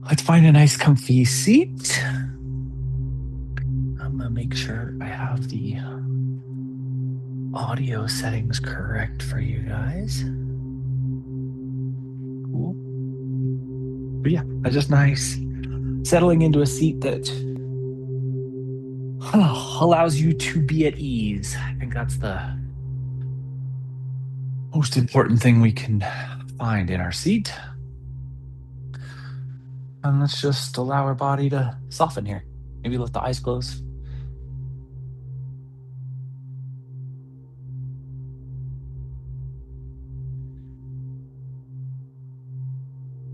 Let's find a nice comfy seat. I'm gonna make sure I have the audio settings correct for you guys. Cool. But yeah, that's just nice. Settling into a seat that allows you to be at ease. I think that's the most important thing we can find in our seat. And let's just allow our body to soften here. Maybe let the eyes close.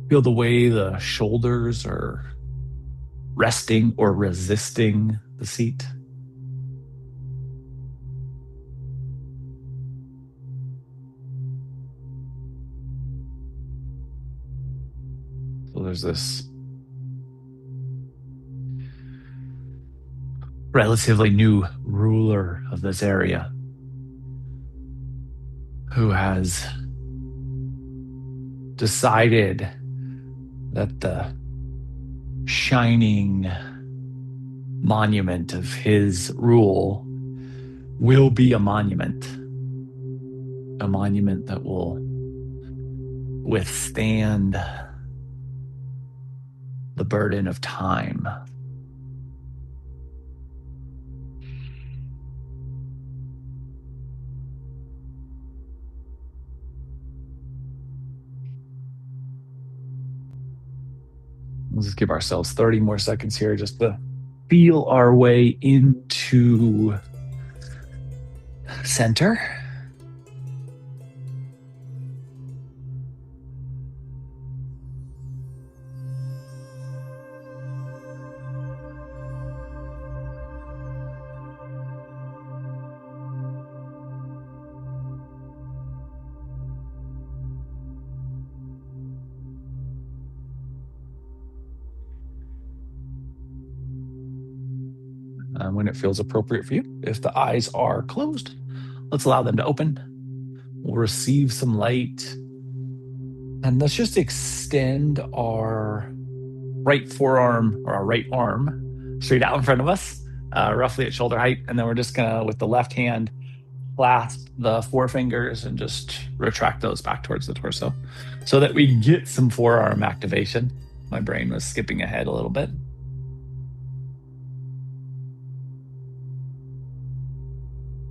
Feel the way the shoulders are resting or resisting the seat. So there's this relatively new ruler of this area who has decided that the shining monument of his rule will be a monument that will withstand the burden of time. Let's just give ourselves 30 more seconds here just to feel our way into center. When it feels appropriate for you, if the eyes are closed, let's allow them to open. We'll receive some light. And let's just extend our right forearm or our right arm straight out in front of us, roughly at shoulder height. And then we're just gonna, with the left hand, clasp the forefingers and just retract those back towards the torso so that we get some forearm activation. My brain was skipping ahead a little bit.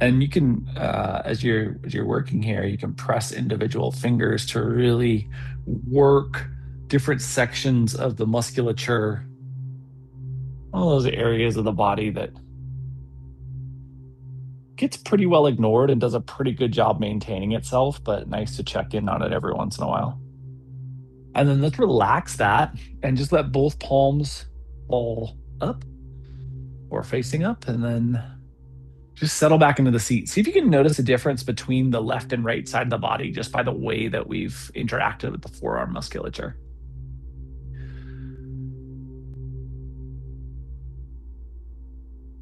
And you can, as you're working here, you can press individual fingers to really work different sections of the musculature, all those areas of the body that gets pretty well ignored and does a pretty good job maintaining itself, but nice to check in on it every once in a while. And then let's relax that and just let both palms fall up or facing up, and then just settle back into the seat. See if you can notice a difference between the left and right side of the body just by the way that we've interacted with the forearm musculature.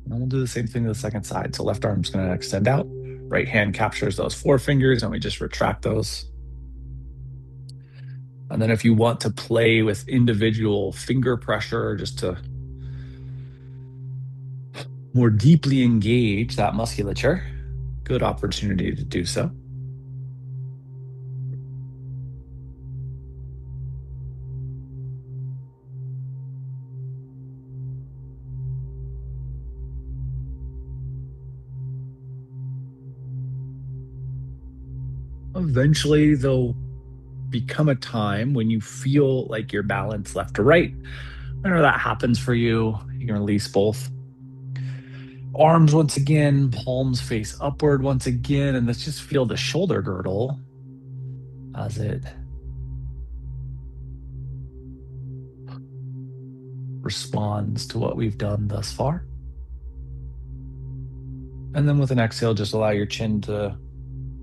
And we'll do the same thing to the second side. So left arm's going to extend out, right hand captures those forefingers, and we just retract those. And then if you want to play with individual finger pressure just to more deeply engage that musculature, good opportunity to do so. Eventually, there'll become a time when you feel like you're balanced left to right. Whenever that happens for you, you can release both arms once again, palms face upward once again, and let's just feel the shoulder girdle as it responds to what we've done thus far. And then with an exhale, just allow your chin to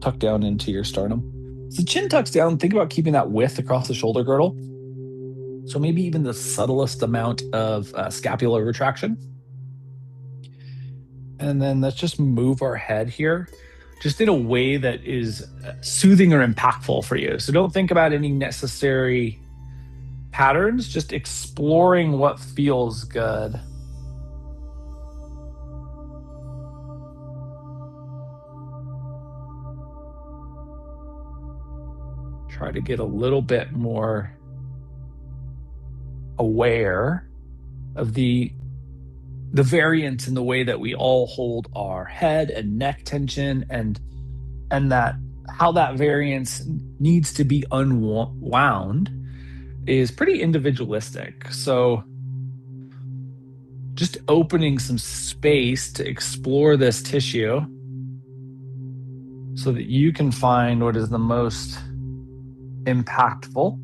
tuck down into your sternum. As the chin tucks down, think about keeping that width across the shoulder girdle. So maybe even the subtlest amount of scapular retraction. And then let's just move our head here, just in a way that is soothing or impactful for you. So don't think about any necessary patterns, just exploring what feels good. Try to get a little bit more aware of the variance in the way that we all hold our head and neck tension, and that how that variance needs to be unwound is pretty individualistic. So just opening some space to explore this tissue so that you can find what is the most impactful.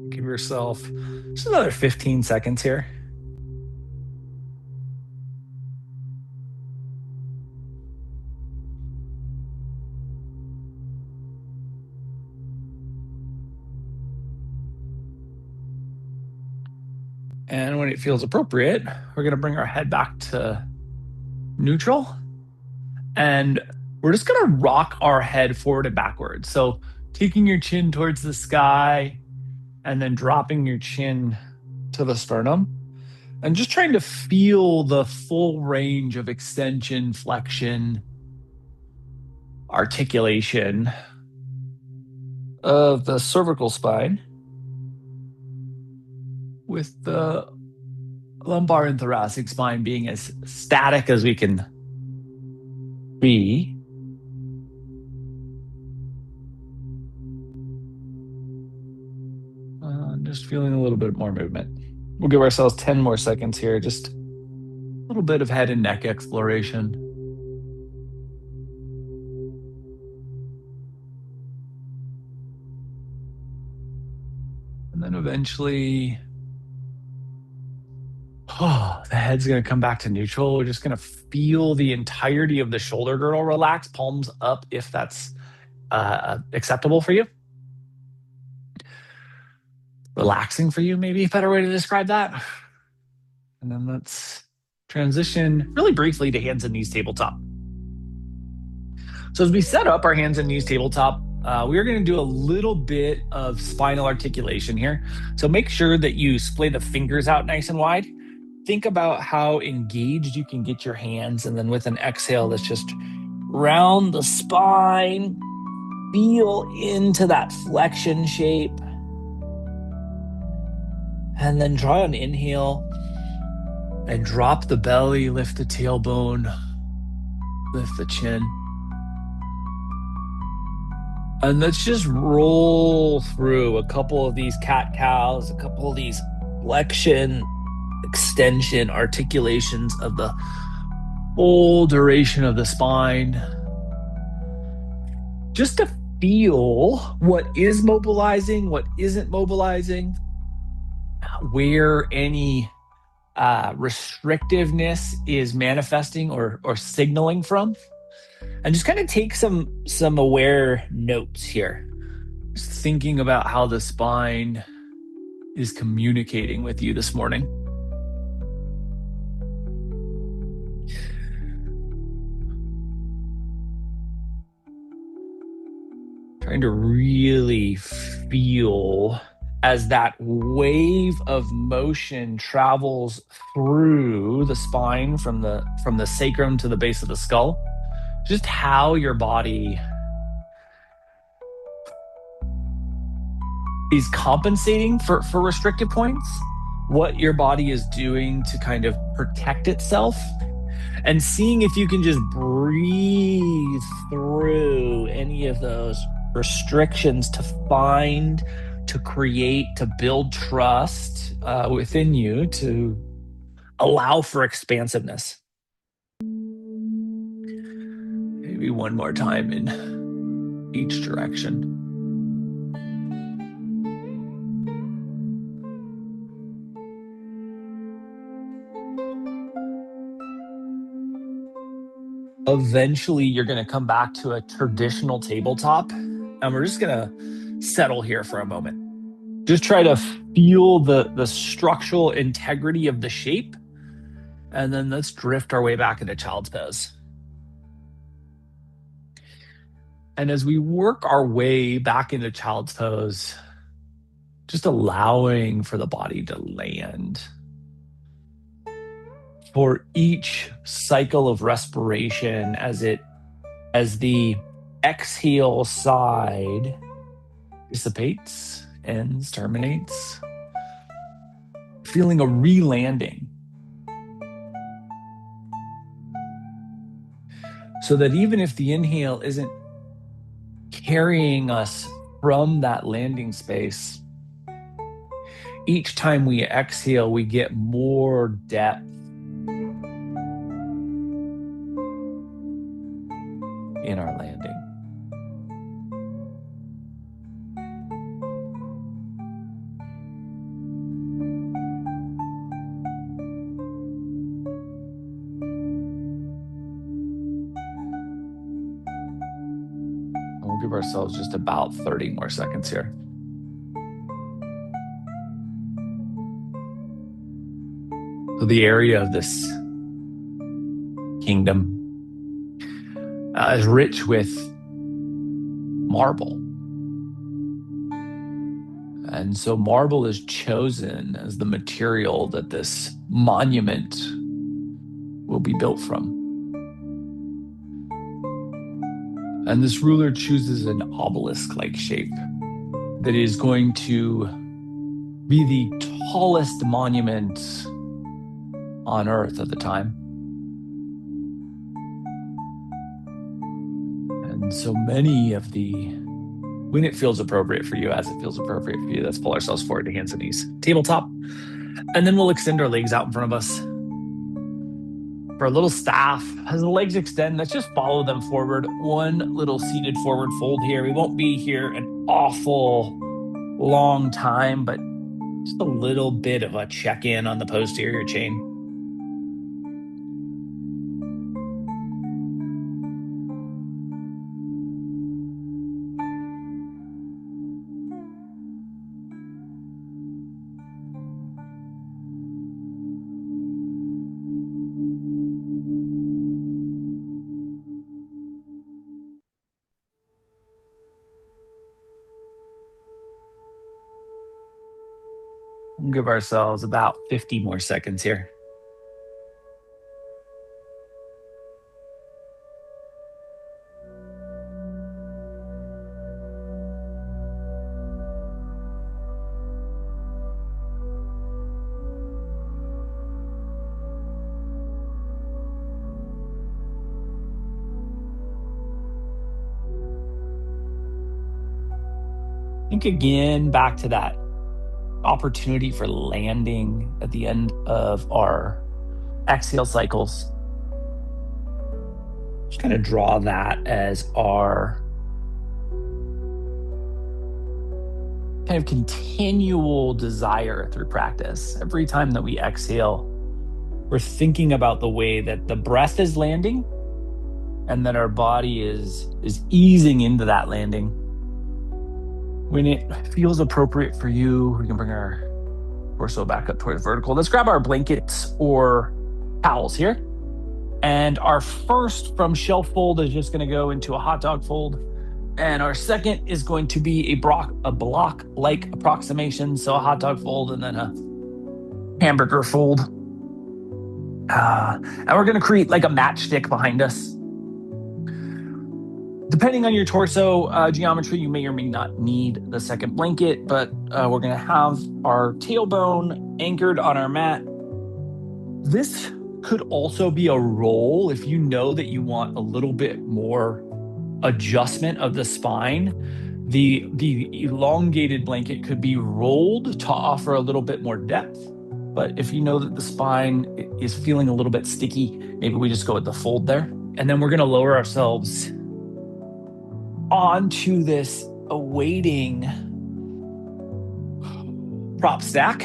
Give yourself just another 15 seconds here. And when it feels appropriate, we're going to bring our head back to neutral. And we're just going to rock our head forward and backwards. So taking your chin towards the sky and then dropping your chin to the sternum. And just trying to feel the full range of extension, flexion, articulation of the cervical spine, with the lumbar and thoracic spine being as static as we can be. Just feeling a little bit more movement. We'll give ourselves 10 more seconds here, just a little bit of head and neck exploration. And then eventually, the head's going to come back to neutral. We're just going to feel the entirety of the shoulder girdle relax, palms up if that's acceptable for you. Relaxing for you, maybe a better way to describe that. And then let's transition really briefly to hands and knees tabletop. So as we set up our hands and knees tabletop, we are going to do a little bit of spinal articulation here. So make sure that you splay the fingers out nice and wide. Think about how engaged you can get your hands. And then with an exhale, let's just round the spine, feel into that flexion shape. And then try an inhale and drop the belly, lift the tailbone, lift the chin. And let's just roll through a couple of these cat-cows, a couple of these flexion, extension, articulations of the full duration of the spine. Just to feel what is mobilizing, what isn't mobilizing, where any restrictiveness is manifesting or signaling from. And just kind of take some aware notes here. Just thinking about how the spine is communicating with you this morning. Trying to really feel as that wave of motion travels through the spine from the sacrum to the base of the skull, just how your body is compensating for restrictive points, what your body is doing to kind of protect itself, and seeing if you can just breathe through any of those restrictions to find, to create, to build trust within you, to allow for expansiveness. Maybe one more time in each direction. Eventually, you're going to come back to a traditional tabletop, and we're just going to settle here for a moment. Just try to feel the structural integrity of the shape, and then let's drift our way back into child's pose. And as we work our way back into child's pose, just allowing for the body to land. For each cycle of respiration, as the exhale side dissipates, ends, terminates, feeling a re-landing. So that even if the inhale isn't carrying us from that landing space, each time we exhale, we get more depth in our landing. And we'll give ourselves just about 30 more seconds here. So the area of this kingdom is rich with marble. And so marble is chosen as the material that this monument will be built from. And this ruler chooses an obelisk-like shape that is going to be the tallest monument on Earth at the time. And so many of when it feels appropriate for you, as it feels appropriate for you, let's pull ourselves forward to hands and knees. Tabletop. And then we'll extend our legs out in front of us. For a little staff, as the legs extend, let's just follow them forward. One little seated forward fold here. We won't be here an awful long time, but just a little bit of a check-in on the posterior chain. We'll give ourselves about 50 more seconds here. Think again back to that opportunity for landing at the end of our exhale cycles. Just kind of draw that as our kind of continual desire through practice. Every time that we exhale, we're thinking about the way that the breath is landing and that our body is easing into that landing. When it feels appropriate for you, we can bring our torso back up towards vertical. Let's grab our blankets or towels here. And our first from shelf fold is just going to go into a hot dog fold. And our second is going to be a block-like approximation. So a hot dog fold and then a hamburger fold. And we're going to create like a matchstick behind us. Depending on your torso geometry, you may or may not need the second blanket, but we're going to have our tailbone anchored on our mat. This could also be a roll if you know that you want a little bit more adjustment of the spine. The elongated blanket could be rolled to offer a little bit more depth. But if you know that the spine is feeling a little bit sticky, maybe we just go with the fold there. And then we're going to lower ourselves onto this awaiting prop stack.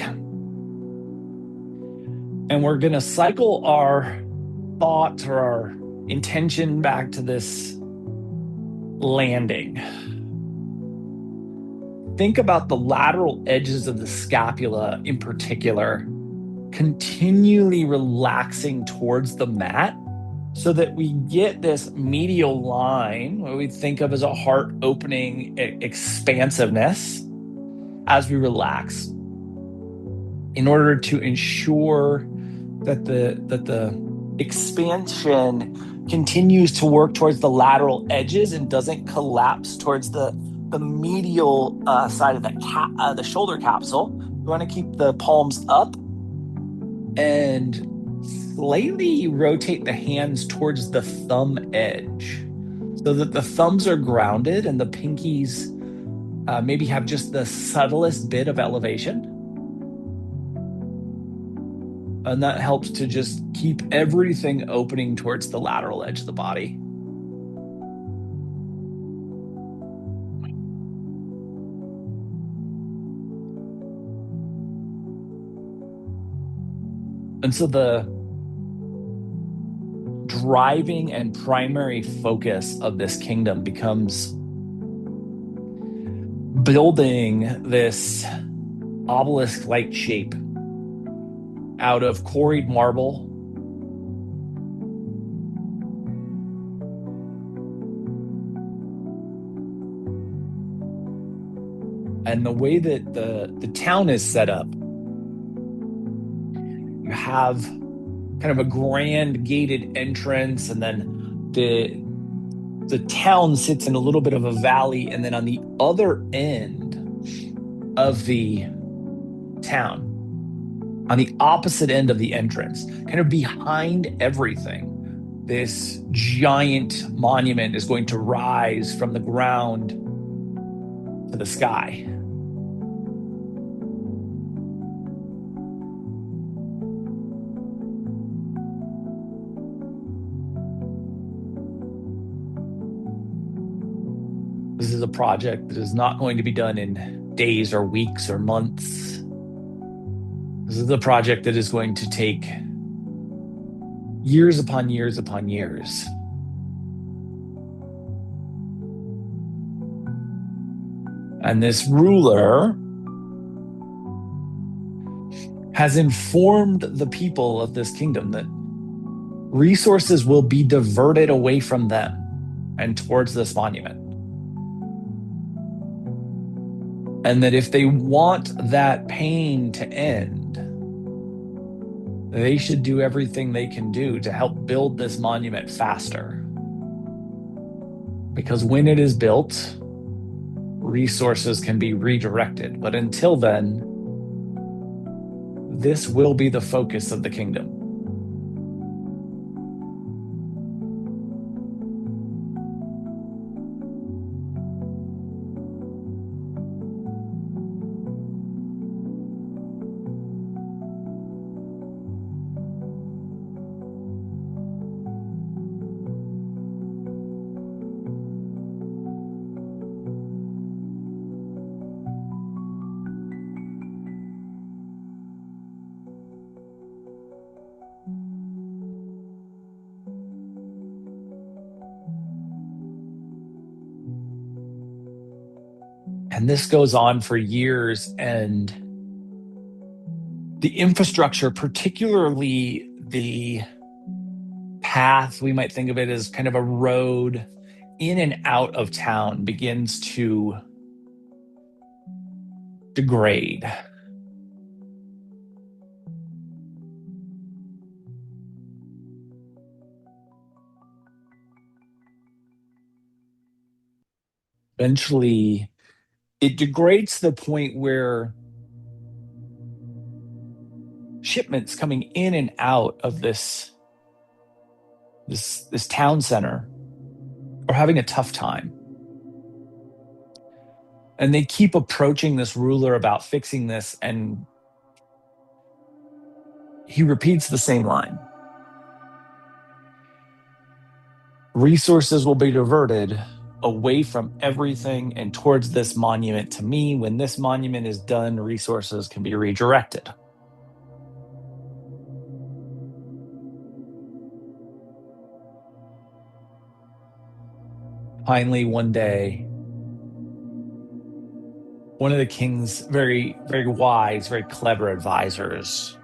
And we're going to cycle our thought or our intention back to this landing. Think about the lateral edges of the scapula in particular, continually relaxing towards the mat so that we get this medial line, what we think of as a heart opening expansiveness as we relax, in order to ensure that the expansion continues to work towards the lateral edges and doesn't collapse towards the medial side of the shoulder capsule. You want to keep the palms up and slightly rotate the hands towards the thumb edge so that the thumbs are grounded and the pinkies maybe have just the subtlest bit of elevation. And that helps to just keep everything opening towards the lateral edge of the body. And so the driving and primary focus of this kingdom becomes building this obelisk-like shape out of quarried marble, and the way that the town is set up, you have kind of a grand gated entrance, and then the town sits in a little bit of a valley, and then on the other end of the town, on the opposite end of the entrance, kind of behind everything, this giant monument is going to rise from the ground to the sky. This is a project that is not going to be done in days or weeks or months. This is a project that is going to take years upon years upon years. And this ruler has informed the people of this kingdom that resources will be diverted away from them and towards this monument. And that if they want that pain to end, they should do everything they can do to help build this monument faster. Because when it is built, resources can be redirected. But until then, this will be the focus of the kingdom. And this goes on for years. And the infrastructure, particularly the path, we might think of it as kind of a road in and out of town, begins to degrade. Eventually, it degrades to the point where shipments coming in and out of this town center are having a tough time. And they keep approaching this ruler about fixing this, and he repeats the same line. Resources will be diverted away from everything and towards this monument to me. When this monument is done, resources can be redirected. Finally, one day, one of the king's very, very wise, very clever advisors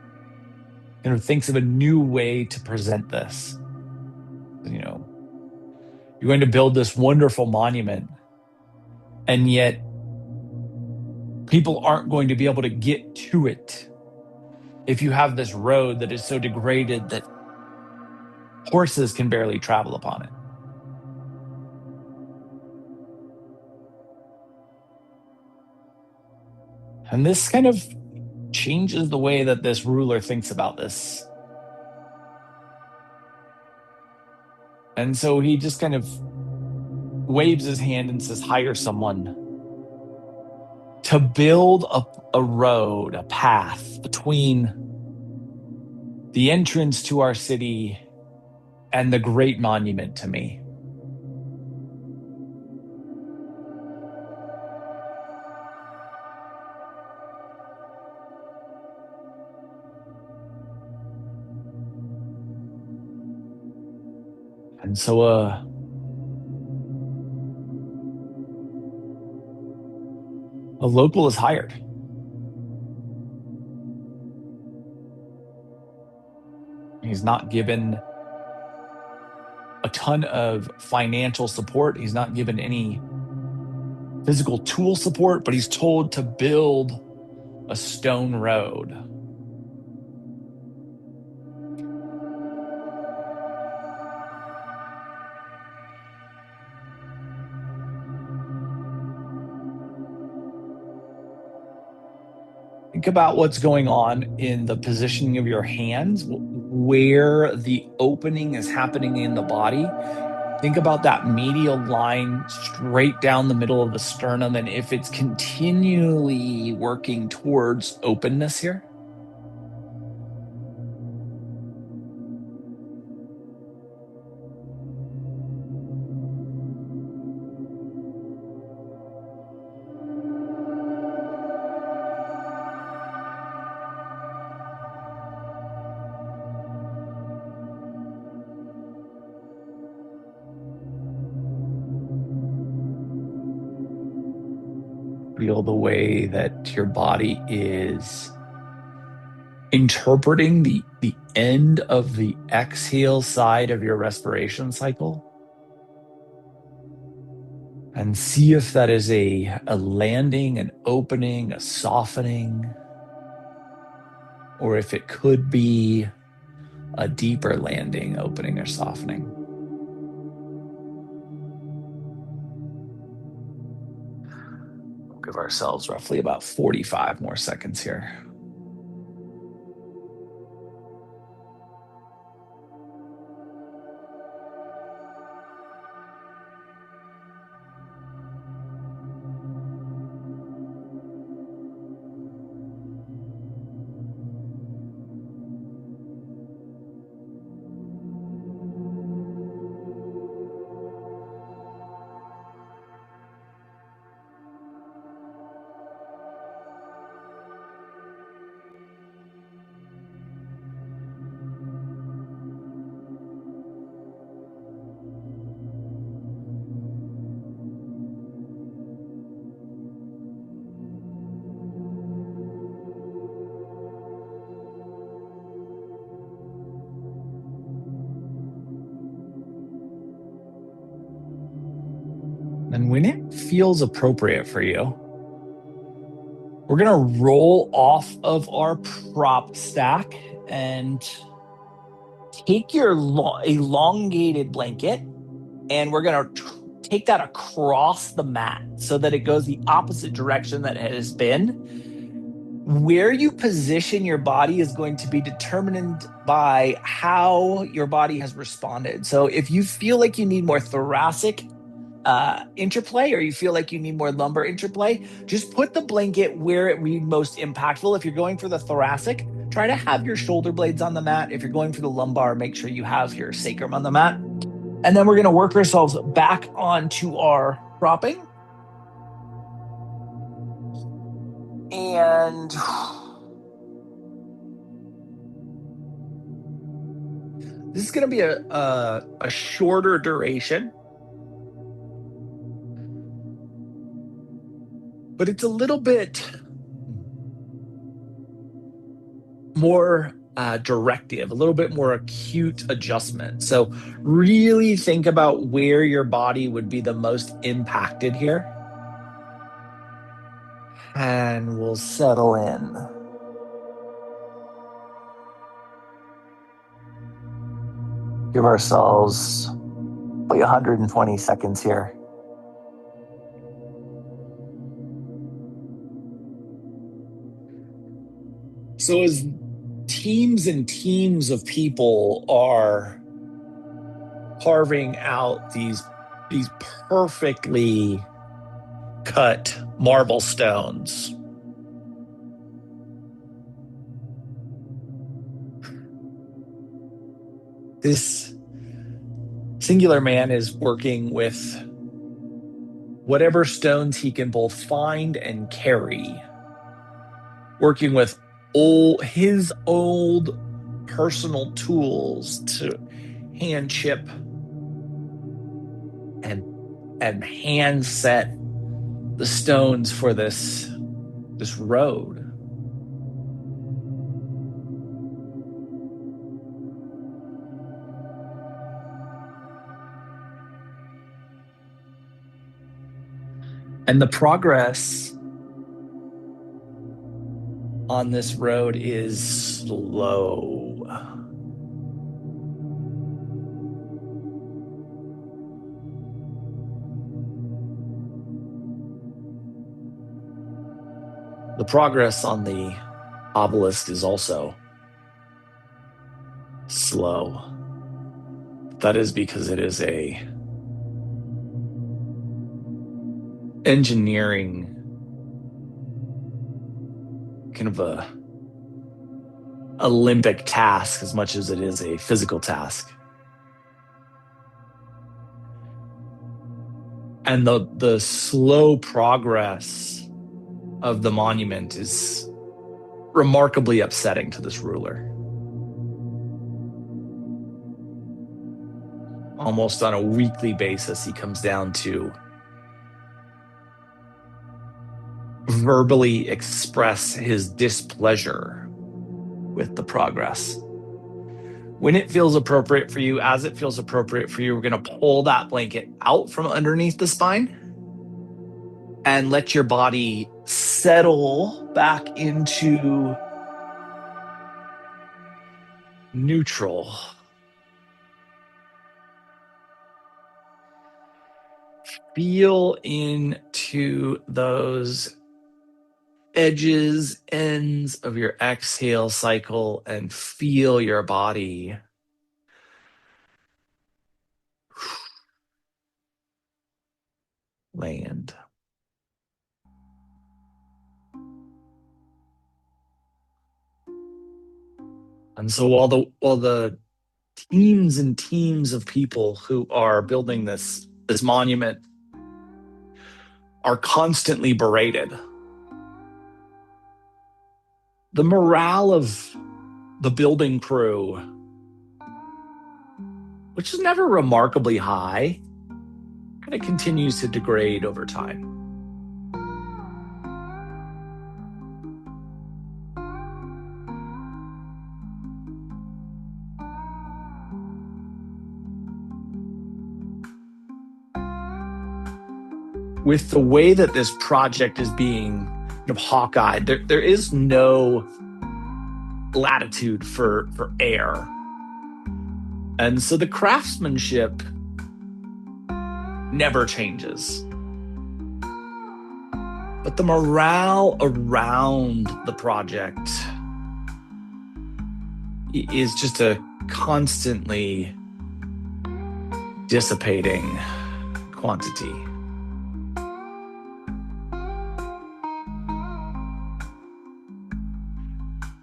thinks of a new way to present this. You know, you're going to build this wonderful monument, and yet people aren't going to be able to get to it if you have this road that is so degraded that horses can barely travel upon it. And this kind of changes the way that this ruler thinks about this. And so he just kind of waves his hand and says, hire someone to build a road, a path between the entrance to our city and the great monument to me. And so a local is hired. He's not given a ton of financial support. He's not given any physical tool support, but he's told to build a stone road. Think about what's going on in the positioning of your hands, where the opening is happening in the body. Think about that medial line straight down the middle of the sternum, and if it's continually working towards openness here. Feel the way that your body is interpreting the end of the exhale side of your respiration cycle. And see if that is a landing, an opening, a softening, or if it could be a deeper landing, opening, or softening. We'll give ourselves roughly about 45 more seconds here. And when it feels appropriate for you, we're going to roll off of our prop stack and take your elongated blanket, and we're going to take that across the mat so that it goes the opposite direction that it has been. Where you position your body is going to be determined by how your body has responded. So if you feel like you need more thoracic interplay, or you feel like you need more lumbar interplay, just put the blanket where it would be most impactful. If you're going for the thoracic, try to have your shoulder blades on the mat. If you're going for the lumbar, make sure you have your sacrum on the mat. And then we're going to work ourselves back onto our propping. And this is going to be a shorter duration, but it's a little bit more directive, a little bit more acute adjustment. So really think about where your body would be the most impacted here. And we'll settle in. Give ourselves like 120 seconds here. So as teams and teams of people are carving out these perfectly cut marble stones, this singular man is working with whatever stones he can both find and carry, working with his old personal tools to hand chip and hand set the stones for this road. And the progress on this road is slow. The progress on the obelisk is also slow. That is because it is a engineering kind of a Olympic task as much as it is a physical task. And the slow progress of the monument is remarkably upsetting to this ruler. Almost on a weekly basis, he comes down to verbally express his displeasure with the progress. When it feels appropriate for you, as it feels appropriate for you, we're going to pull that blanket out from underneath the spine and let your body settle back into neutral. Feel into those edges, ends of your exhale cycle, and feel your body land. And so while the teams and teams of people who are building this monument are constantly berated, the morale of the building crew, which is never remarkably high, kind of continues to degrade over time. With the way that this project is being hawk-eyed, there is no latitude for error. And so the craftsmanship never changes. But the morale around the project is just a constantly dissipating quantity.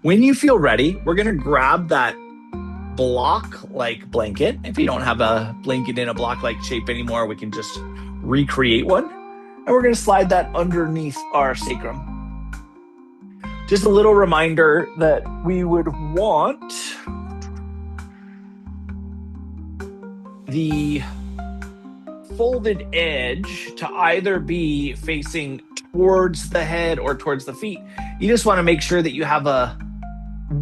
When you feel ready, we're going to grab that block-like blanket. If you don't have a blanket in a block-like shape anymore, we can just recreate one. And we're going to slide that underneath our sacrum. Just a little reminder that we would want the folded edge to either be facing towards the head or towards the feet. You just want to make sure that you have a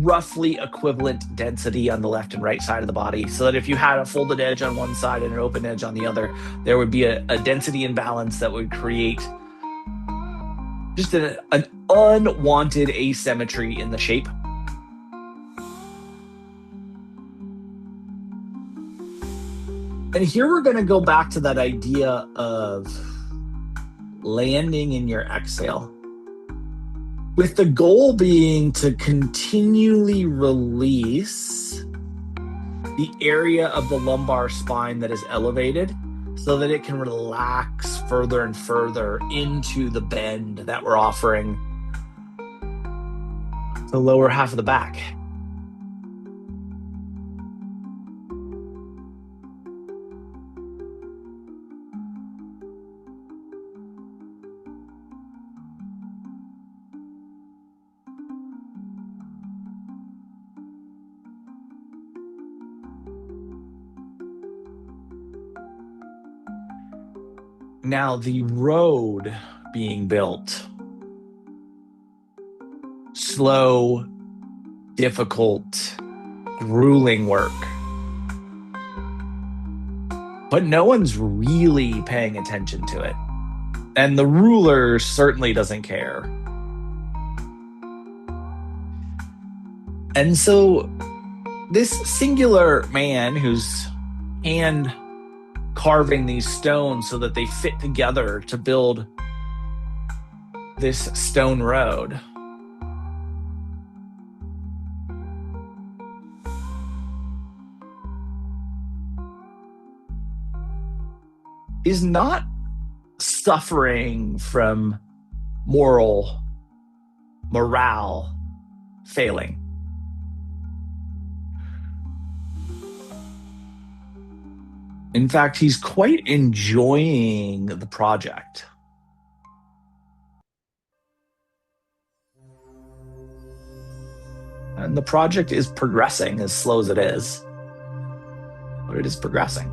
roughly equivalent density on the left and right side of the body, so that if you had a folded edge on one side and an open edge on the other, there would be a density imbalance that would create just an unwanted asymmetry in the shape. And here we're going to go back to that idea of landing in your exhale, with the goal being to continually release the area of the lumbar spine that is elevated so that it can relax further and further into the bend that we're offering the lower half of the back. Now, the road being built, slow, difficult, grueling work. But no one's really paying attention to it. And the ruler certainly doesn't care. And so this singular man who's hand carving these stones so that they fit together to build this stone road is not suffering from morale failing. In fact, he's quite enjoying the project. And the project is progressing, as slow as it is, but it is progressing.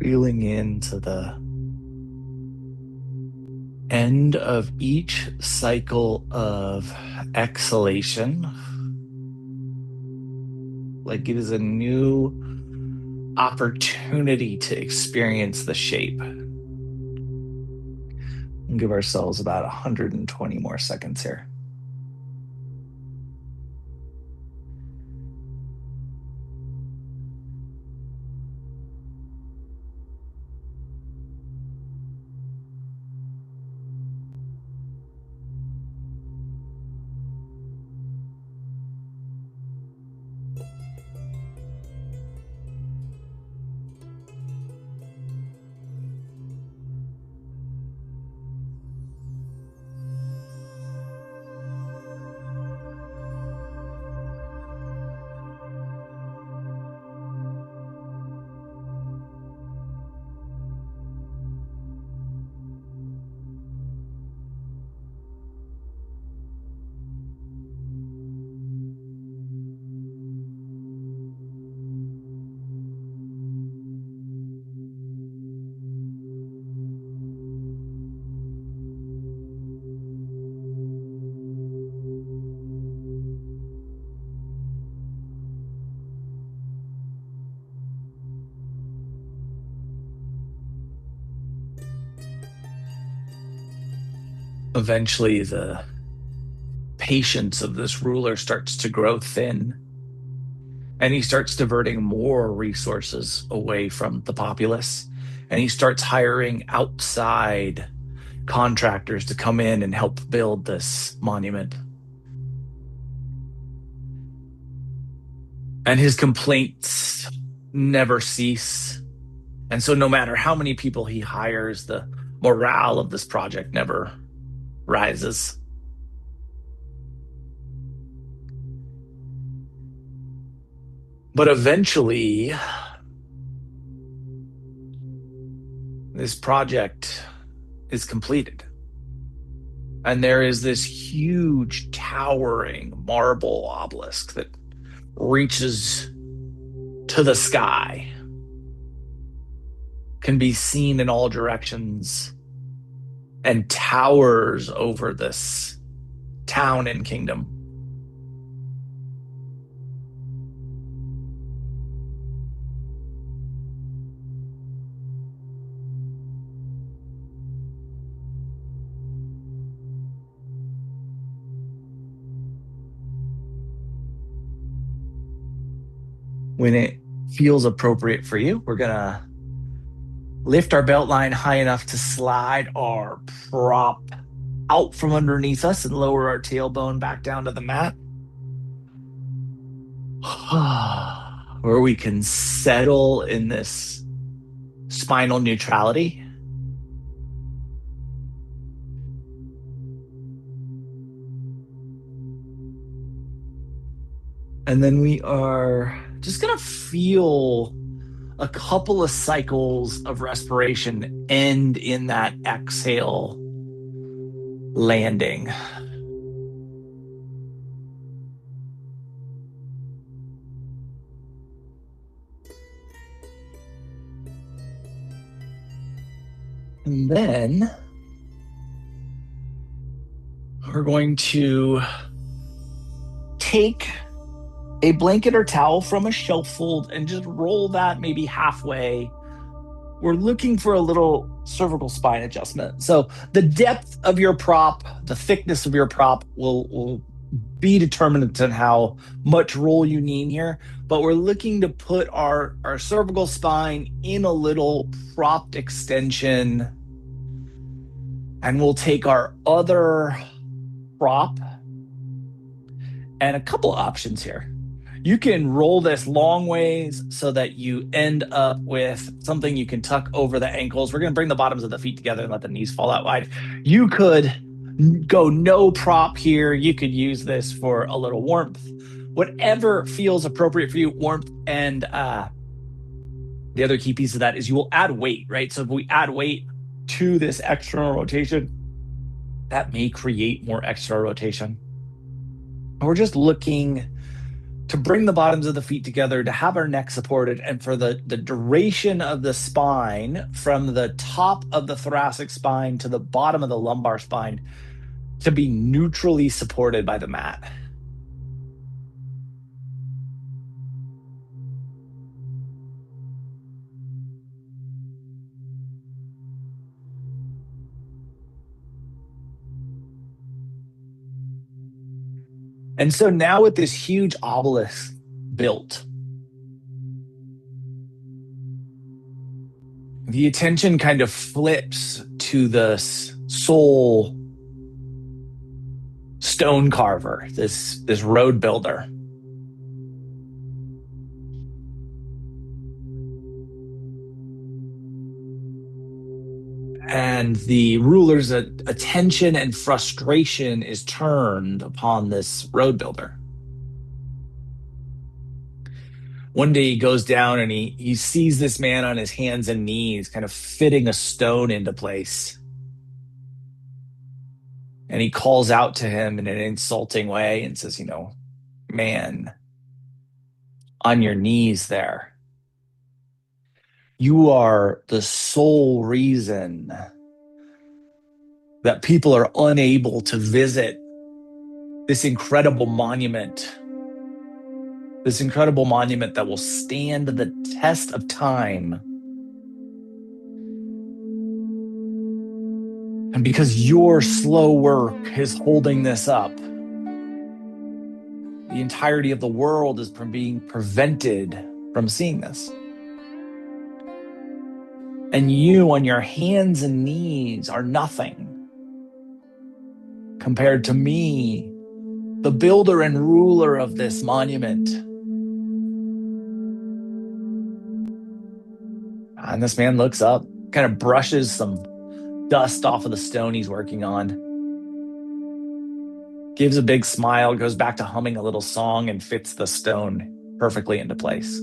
Feeling into the end of each cycle of exhalation, like it is a new opportunity to experience the shape. And give ourselves about 120 more seconds here. Eventually, the patience of this ruler starts to grow thin, and he starts diverting more resources away from the populace. And he starts hiring outside contractors to come in and help build this monument. And his complaints never cease. And so, no matter how many people he hires, the morale of this project never rises. But eventually, this project is completed. And there is this huge, towering marble obelisk that reaches to the sky, can be seen in all directions, and towers over this town and kingdom. When it feels appropriate for you, we're going to lift our belt line high enough to slide our prop out from underneath us and lower our tailbone back down to the mat. Where we can settle in this spinal neutrality. And then we are just going to feel a couple of cycles of respiration end in that exhale landing. And then we're going to take a blanket or towel from a shelf fold and just roll that maybe halfway. We're looking for a little cervical spine adjustment. So the depth of your prop, the thickness of your prop will be determinant on how much roll you need here. But we're looking to put our cervical spine in a little propped extension. And we'll take our other prop, and a couple of options here. You can roll this long ways so that you end up with something you can tuck over the ankles. We're going to bring the bottoms of the feet together and let the knees fall out wide. You could go no prop here. You could use this for a little warmth. Whatever feels appropriate for you, warmth. And the other key piece of that is you will add weight, right? So if we add weight to this external rotation, that may create more external rotation. And we're just looking to bring the bottoms of the feet together, to have our neck supported, and for the duration of the spine from the top of the thoracic spine to the bottom of the lumbar spine to be neutrally supported by the mat. And so now with this huge obelisk built, the attention kind of flips to the soul stone carver, this road builder. And the ruler's attention and frustration is turned upon this road builder. One day he goes down and he sees this man on his hands and knees, kind of fitting a stone into place. And he calls out to him in an insulting way and says, man, on your knees there. You are the sole reason that people are unable to visit this incredible monument that will stand the test of time. And because your slow work is holding this up, the entirety of the world is being prevented from seeing this. And you on your hands and knees are nothing compared to me, the builder and ruler of this monument. And this man looks up, kind of brushes some dust off of the stone he's working on, gives a big smile, goes back to humming a little song, and fits the stone perfectly into place.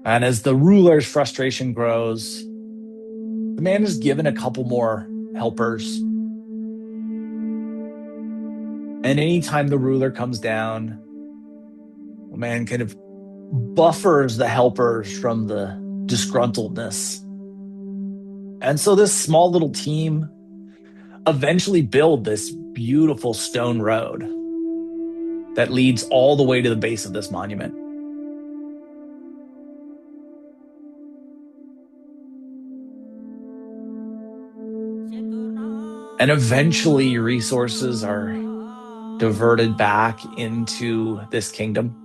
And as the ruler's frustration grows, the man is given a couple more helpers. And anytime the ruler comes down, the man kind of buffers the helpers from the disgruntledness. And so this small little team eventually build this beautiful stone road that leads all the way to the base of this monument. And eventually resources are diverted back into this kingdom.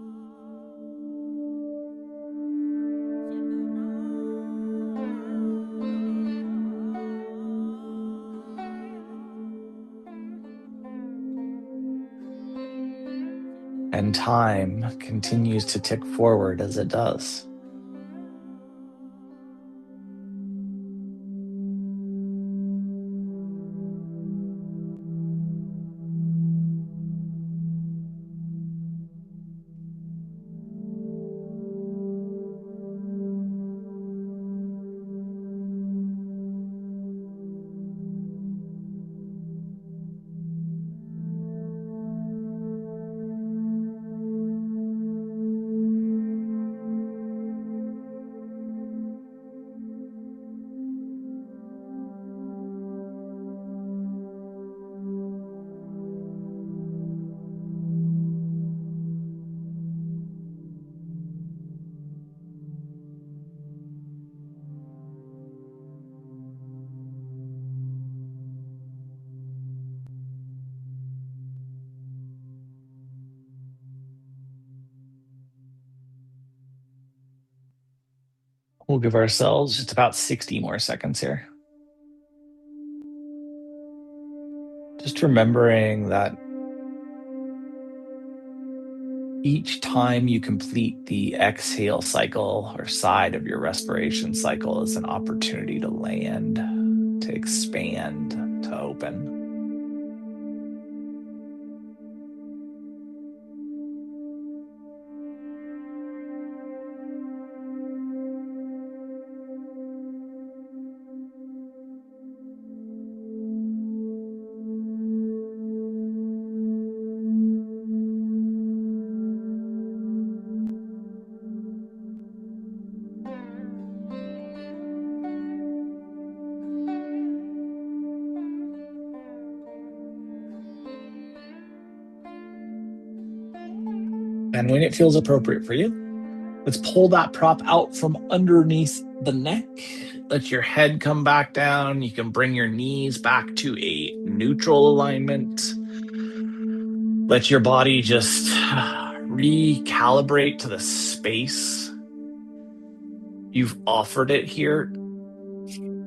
And time continues to tick forward as it does. We'll give ourselves just about 60 more seconds here. Just remembering that each time you complete the exhale cycle or side of your respiration cycle is an opportunity to land, to expand, to open. And when it feels appropriate for you, let's pull that prop out from underneath the neck. Let your head come back down. You can bring your knees back to a neutral alignment. Let your body just recalibrate to the space you've offered it here.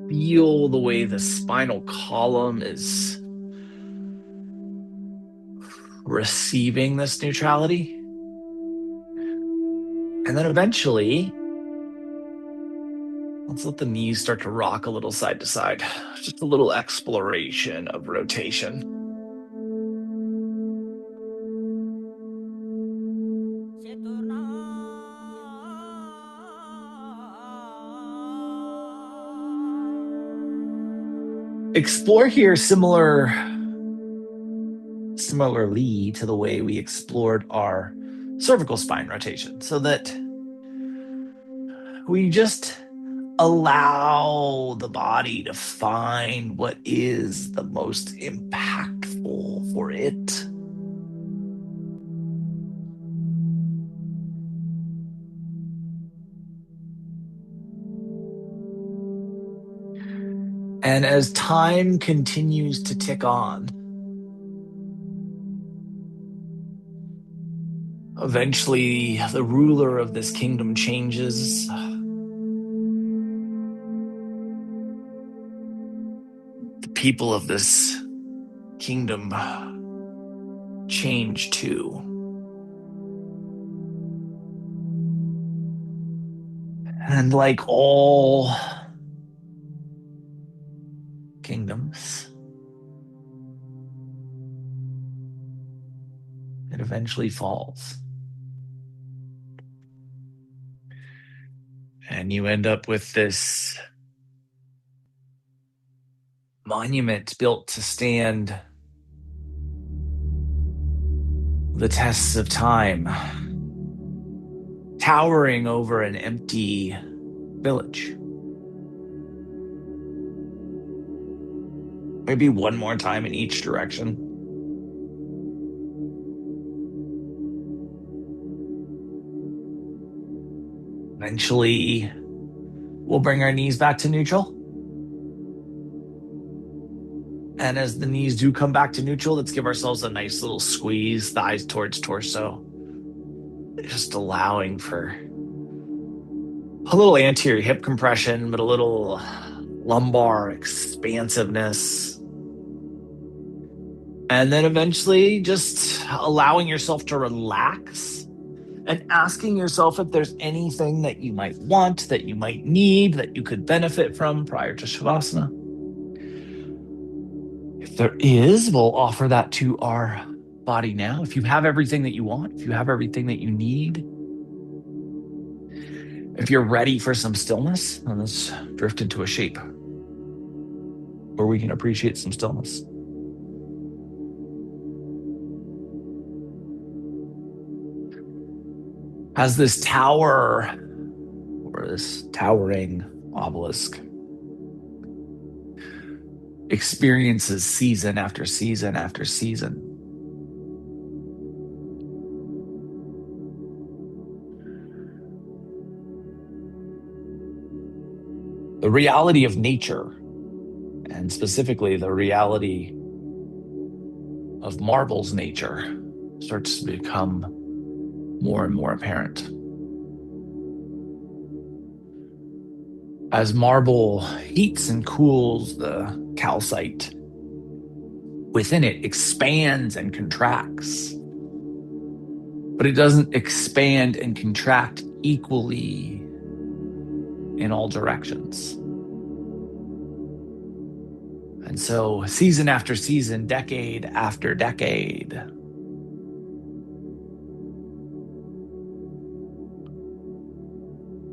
Feel the way the spinal column is receiving this neutrality. And then eventually, let's let the knees start to rock a little side to side. Just a little exploration of rotation. Explore here similarly to the way we explored our cervical spine rotation, so that we just allow the body to find what is the most impactful for it. And as time continues to tick on, eventually the ruler of this kingdom changes. The people of this kingdom change too. And like all kingdoms, it eventually falls. And you end up with this monument built to stand the tests of time, towering over an empty village. Maybe one more time in each direction. Eventually, we'll bring our knees back to neutral. And as the knees do come back to neutral, let's give ourselves a nice little squeeze, thighs towards torso. Just allowing for a little anterior hip compression, but a little lumbar expansiveness. And then eventually just allowing yourself to relax and asking yourself if there's anything that you might want, that you might need, that you could benefit from prior to Shavasana. If there is, we'll offer that to our body now. If you have everything that you want, if you have everything that you need, if you're ready for some stillness, then let's drift into a shape where we can appreciate some stillness. As this tower or this towering obelisk experiences season after season after season, the reality of nature, and specifically the reality of marble's nature, starts to become more and more apparent. As marble heats and cools, the calcite within it expands and contracts. But it doesn't expand and contract equally in all directions. And so, season after season, decade after decade,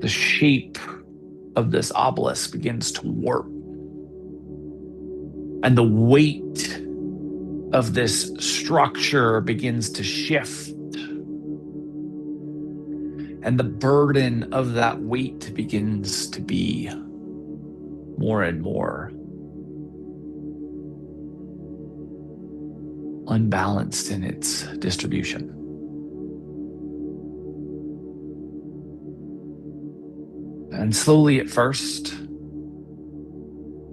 the shape of this obelisk begins to warp. And the weight of this structure begins to shift. And the burden of that weight begins to be more and more unbalanced in its distribution. And slowly at first,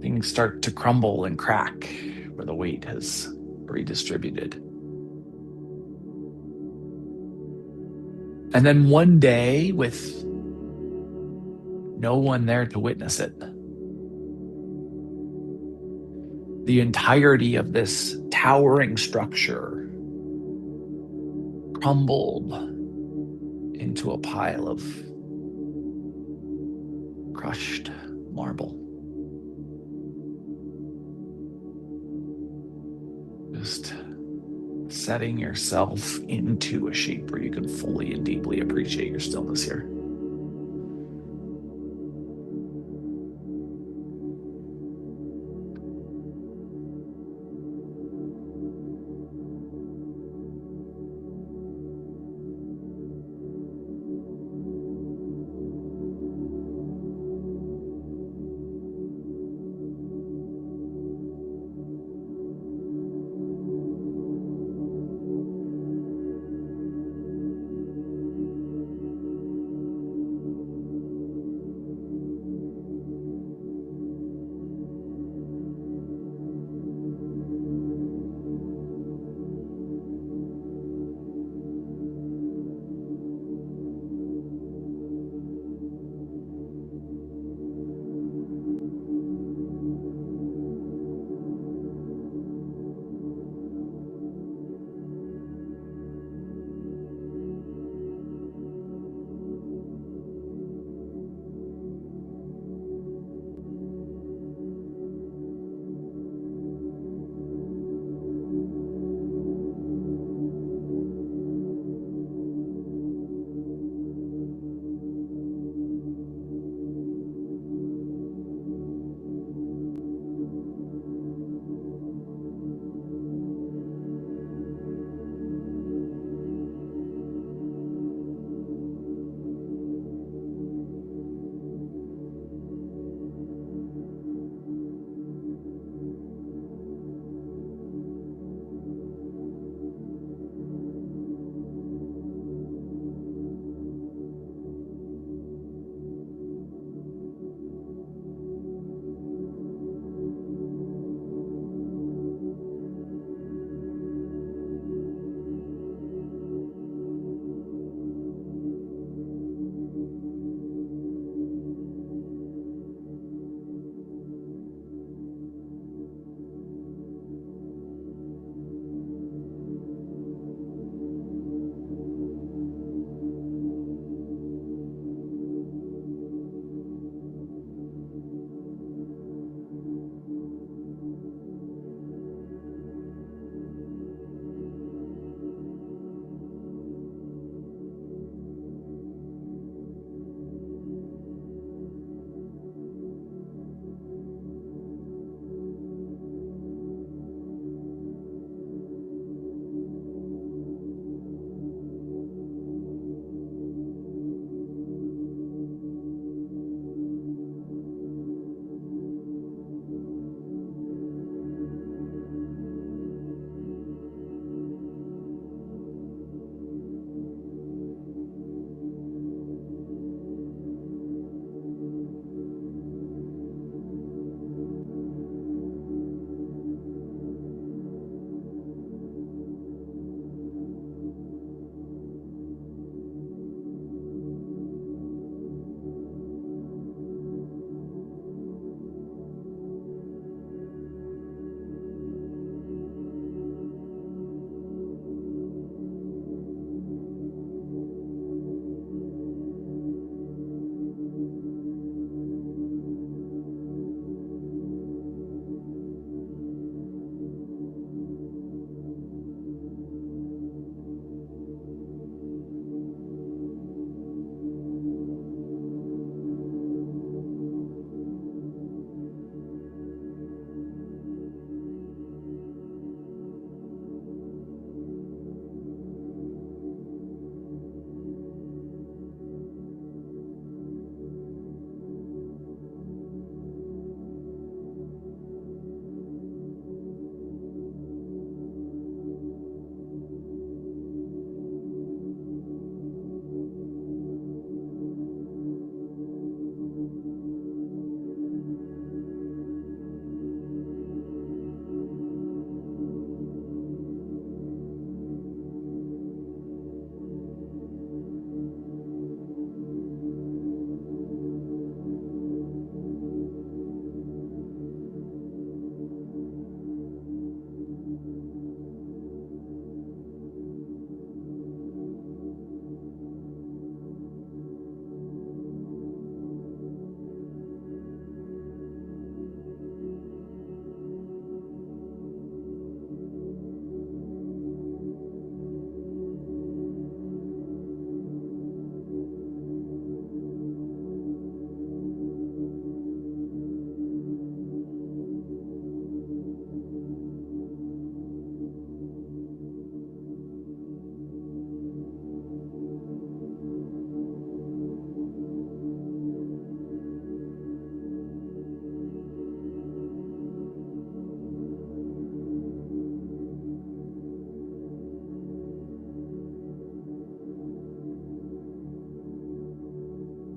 things start to crumble and crack where the weight has redistributed. And then one day, with no one there to witness it, the entirety of this towering structure crumbled into a pile of crushed marble. Just setting yourself into a shape where you can fully and deeply appreciate your stillness here.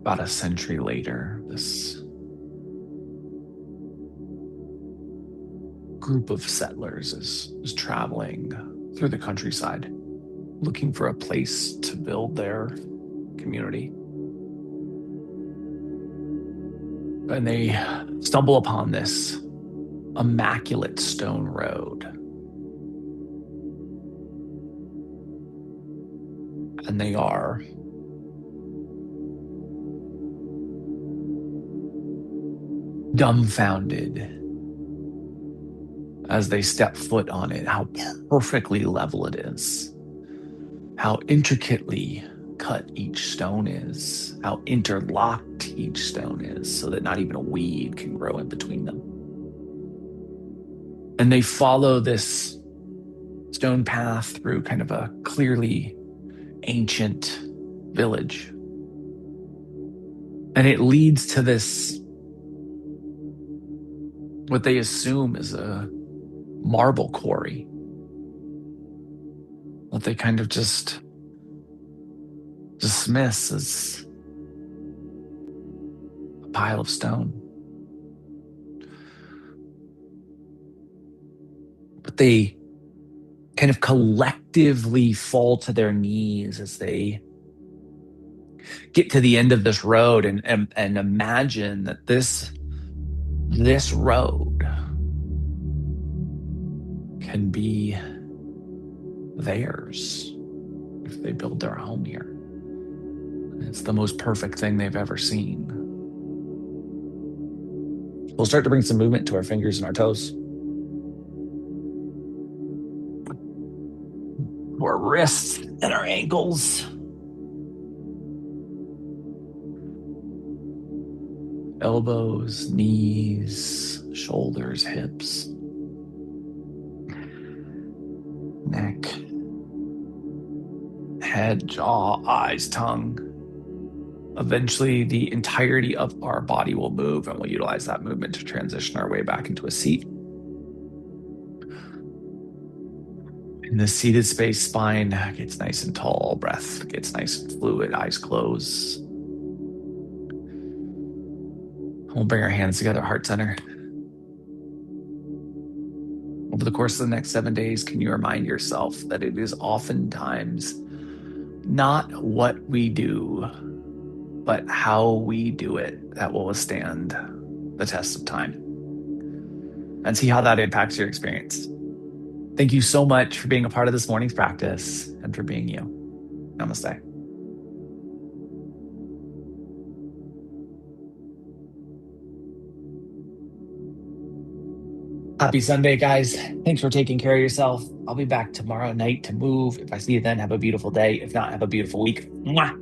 About a century later, this group of settlers is traveling through the countryside, looking for a place to build their community. And they stumble upon this immaculate stone road. And they are dumbfounded as they step foot on it, how perfectly level it is, how intricately cut each stone is, how interlocked each stone is, so that not even a weed can grow in between them. And they follow this stone path through kind of a clearly ancient village. And it leads to this, what they assume is a marble quarry that they kind of just dismiss as a pile of stone. But they kind of collectively fall to their knees as they get to the end of this road and imagine that this road can be theirs if they build their home here. It's the most perfect thing they've ever seen. We'll start to bring some movement to our fingers and our toes. Our wrists and our ankles. Elbows, knees, shoulders, hips, neck, head, jaw, eyes, tongue. Eventually, the entirety of our body will move, and we'll utilize that movement to transition our way back into a seat. In the seated space, spine gets nice and tall, breath gets nice and fluid, eyes close. We'll bring our hands together, heart center. Over the course of the next 7 days, can you remind yourself that it is oftentimes not what we do, but how we do it that will withstand the test of time? And see how that impacts your experience. Thank you so much for being a part of this morning's practice and for being you. Namaste. Happy Sunday, guys. Thanks for taking care of yourself. I'll be back tomorrow night to move. If I see you then, have a beautiful day. If not, have a beautiful week. Mwah.